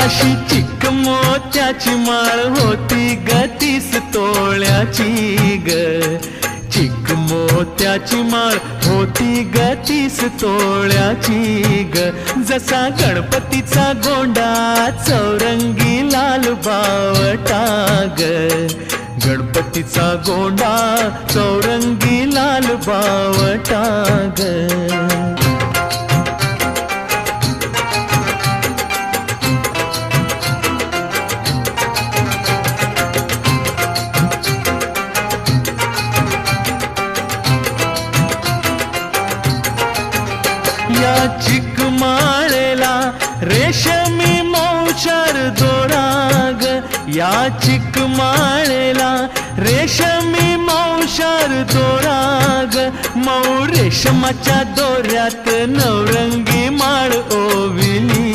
अशी चिक मोत्याची माळ होती ग 30 तोळ्याची ग, चिक मोत्याची माळ होती ग 30 तोळ्याची ग. जसा गणपतीचा गोंडा चौरंगी लाल बावटा ग, गणपतीचा गोंडा चौरंगी लाल बावटा ग. या चिक माळेला रेशमी मौचार दोरा ग, या चिक माळेला रेशमी मौचार दोरा ग. मऊ रेशमाच्या दोऱ्यात नवरंगी माळ ओविली